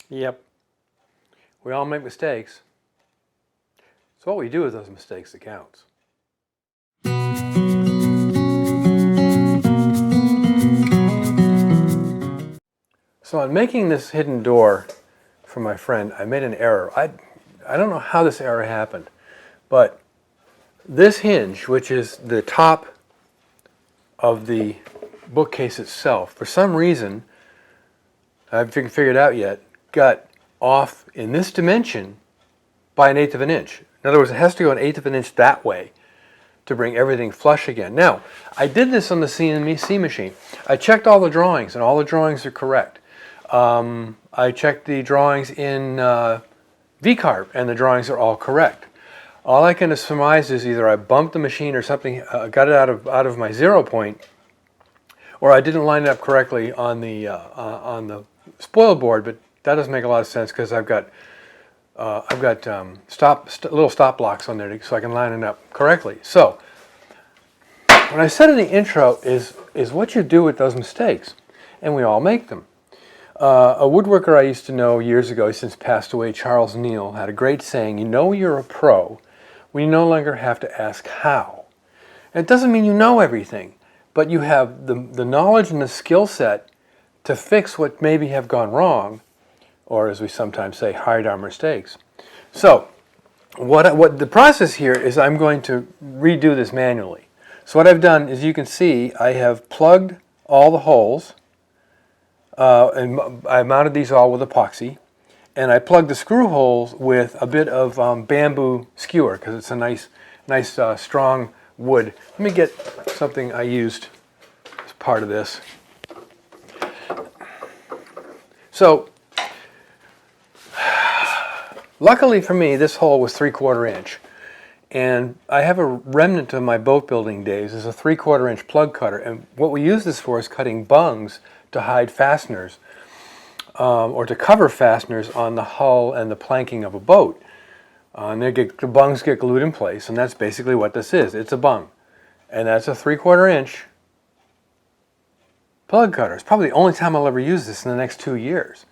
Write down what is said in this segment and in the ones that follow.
Yep. We all make mistakes. It's what we do with those mistakes that counts. So on making this hidden door for my friend, I made an error. I don't know how this error happened, but this hinge, which is the top of the bookcase itself, for some reason, I haven't figured out yet, got off in this dimension by 1/8 of an inch. In other words, it has to go 1/8 of an inch that way to bring everything flush again. Now, I did this on the CNC machine. I checked all the drawings, and all the drawings are correct. I checked the drawings in VCarve, and the drawings are all correct. All I can surmise is either I bumped the machine or something, got it out of my 0 point, or I didn't line it up correctly on the spoil board. But that doesn't make a lot of sense because I've got little stop blocks on there so I can line it up correctly. So what I said in the intro is what you do with those mistakes, and we all make them. A woodworker I used to know years ago, he's since passed away, Charles Neal, had a great saying: you know you're a pro when you no longer have to ask how. And it doesn't mean you know everything, but you have the knowledge and the skill set to fix what maybe have gone wrong, or as we sometimes say, hide our mistakes. So what the process here is, I'm going to redo this manually. So what I've done is, you can see I have plugged all the holes, and I mounted these all with epoxy, and I plugged the screw holes with a bit of bamboo skewer because it's a nice strong wood. Let me get something I used as part of this. So luckily for me, this hole was 3/4 inch, and I have a remnant of my boat building days as a 3/4 inch plug cutter, and what we use this for is cutting bungs to hide fasteners, or to cover fasteners on the hull and the planking of a boat. And the bungs get glued in place, and that's basically what this is. It's a bung, and that's a 3/4 inch plug cutter. It's probably the only time I'll ever use this in the next 2 years.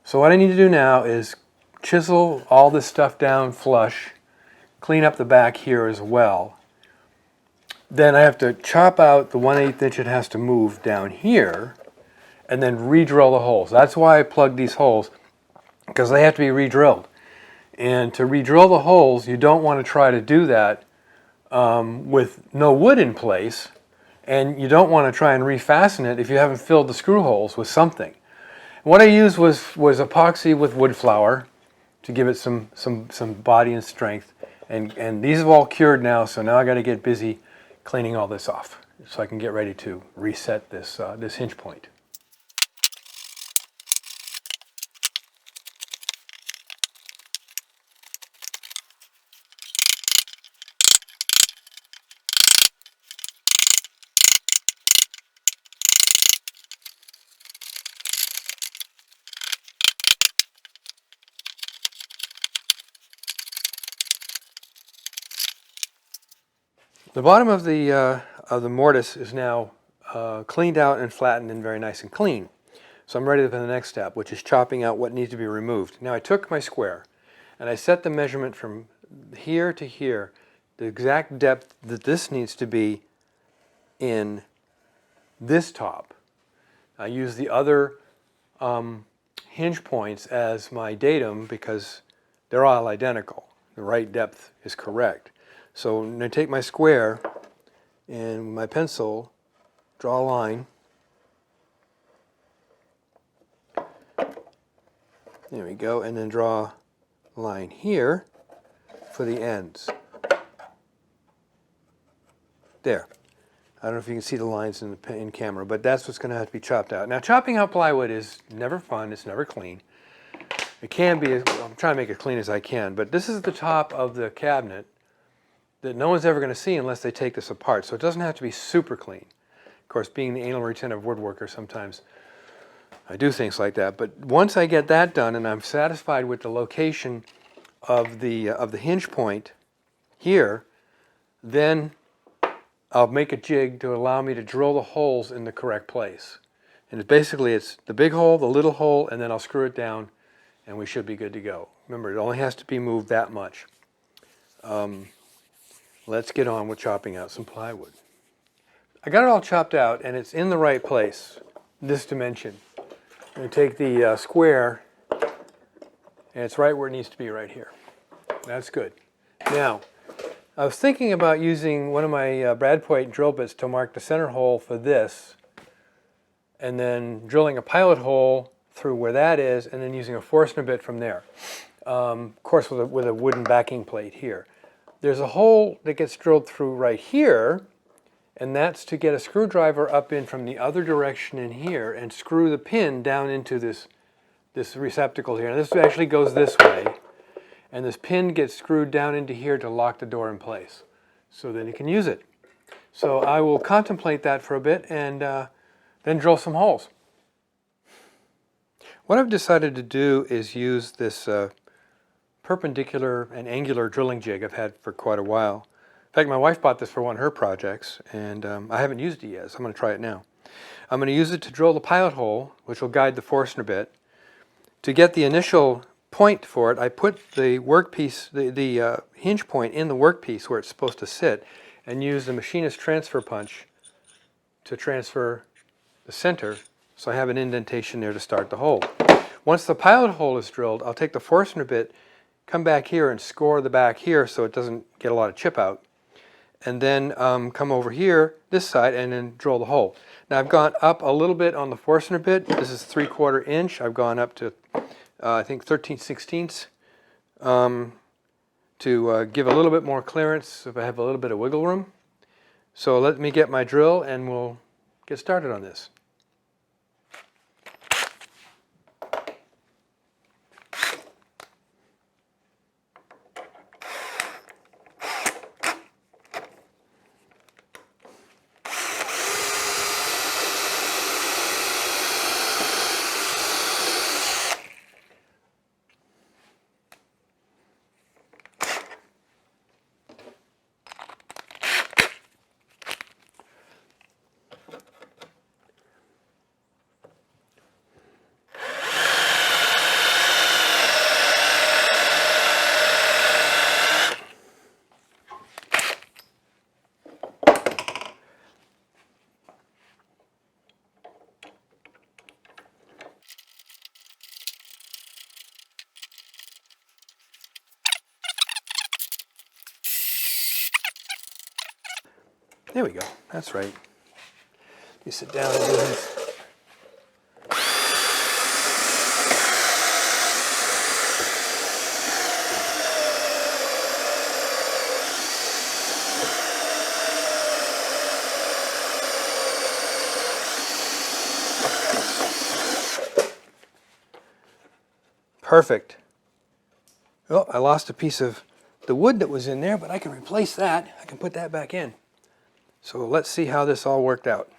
So what I need to do now is chisel all this stuff down flush, clean up the back here as well. Then I have to chop out the 1/8 inch it has to move down here, and then re-drill the holes. That's why I plugged these holes, because they have to be re-drilled. And to re-drill the holes, you don't want to try to do that with no wood in place, and you don't want to try and refasten it if you haven't filled the screw holes with something. What I used was epoxy with wood flour to give it some body and strength. And these have all cured now, so now I got to get busy cleaning all this off so I can get ready to reset this hinge point. The bottom of the mortise is now cleaned out and flattened and very nice and clean. So I'm ready for the next step, which is chopping out what needs to be removed. Now I took my square and I set the measurement from here to here, the exact depth that this needs to be in this top. I use the other hinge points as my datum because they're all identical. The right depth is correct. So I'm going to take my square and my pencil, draw a line. There we go, and then draw a line here for the ends. There. I don't know if you can see the lines in camera, but that's what's going to have to be chopped out. Now, chopping out plywood is never fun. It's never clean. It can be. I'm trying to make it clean as I can, but this is the top of the cabinet that no one's ever going to see unless they take this apart. So it doesn't have to be super clean. Of course, being the anal retentive woodworker, sometimes I do things like that. But once I get that done and I'm satisfied with the location of the hinge point here, then I'll make a jig to allow me to drill the holes in the correct place. And basically it's the big hole, the little hole, and then I'll screw it down and we should be good to go. Remember, it only has to be moved that much. Let's get on with chopping out some plywood. I got it all chopped out and it's in the right place, this dimension. I'm going to take the square and it's right where it needs to be, right here. That's good. Now, I was thinking about using one of my brad point drill bits to mark the center hole for this, and then drilling a pilot hole through where that is, and then using a Forstner bit from there. Of course, with a wooden backing plate here. There's a hole that gets drilled through right here, and that's to get a screwdriver up in from the other direction in here and screw the pin down into this receptacle here. Now, this actually goes this way, and this pin gets screwed down into here to lock the door in place, so then you can use it. So I will contemplate that for a bit and then drill some holes. What I've decided to do is use this perpendicular and angular drilling jig I've had for quite a while. In fact, my wife bought this for one of her projects, and I haven't used it yet, so I'm going to try it now. I'm going to use it to drill the pilot hole, which will guide the Forstner bit. To get the initial point for it, I put the workpiece, the hinge point in the workpiece where it's supposed to sit, and use the machinist transfer punch to transfer the center, so I have an indentation there to start the hole. Once the pilot hole is drilled, I'll take the Forstner bit, come back here and score the back here so it doesn't get a lot of chip out, and then come over here, this side, and then drill the hole. Now I've gone up a little bit on the Forstner bit. This is 3/4 inch. I've gone up to I think 13/16 to give a little bit more clearance if I have a little bit of wiggle room. So let me get my drill and we'll get started on this. There we go. That's right. You sit down and do this. Perfect. Oh, I lost a piece of the wood that was in there, but I can replace that. I can put that back in. So let's see how this all worked out.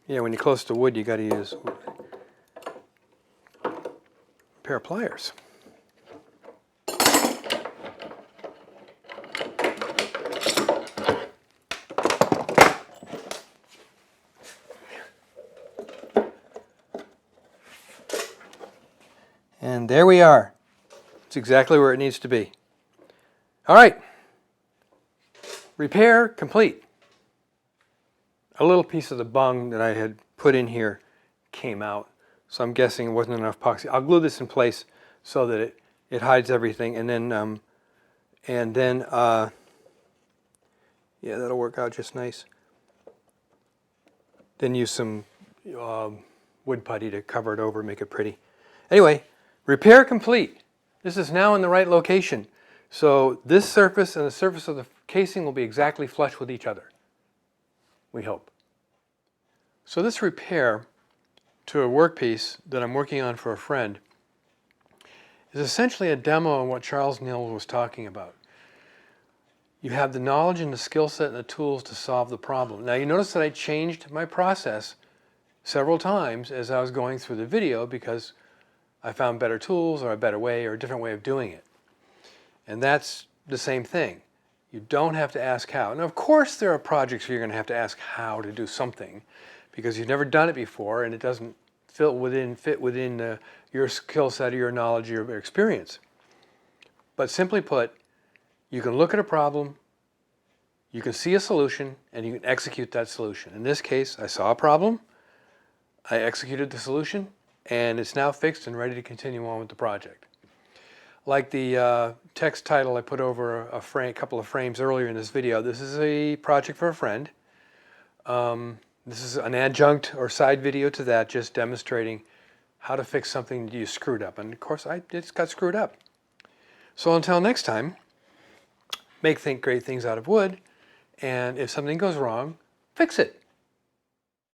Yeah, when you're close to wood, you got to use a pair of pliers. And there we are. It's exactly where it needs to be. All right. Repair complete. A little piece of the bung that I had put in here came out, so I'm guessing it wasn't enough epoxy. I'll glue this in place so that it hides everything, and then yeah, that'll work out just nice. Then use some wood putty to cover it over, make it pretty. Anyway, repair complete. This is now in the right location. So this surface and the surface of the casing will be exactly flush with each other, we hope. So this repair to a workpiece that I'm working on for a friend is essentially a demo of what Charles Neal was talking about. You have the knowledge and the skill set and the tools to solve the problem. Now you notice that I changed my process several times as I was going through the video because I found better tools or a better way or a different way of doing it. And that's the same thing. You don't have to ask how. Now, of course, there are projects where you're going to have to ask how to do something because you've never done it before and it doesn't fit within your skill set or your knowledge or your experience. But simply put, you can look at a problem, you can see a solution, and you can execute that solution. In this case, I saw a problem, I executed the solution, and it's now fixed and ready to continue on with the project. Like the text title I put over a couple of frames earlier in this video, this is a project for a friend. This is an adjunct or side video to that, just demonstrating how to fix something you screwed up. And of course, I just got screwed up. So until next time, make great things out of wood, and if something goes wrong, fix it.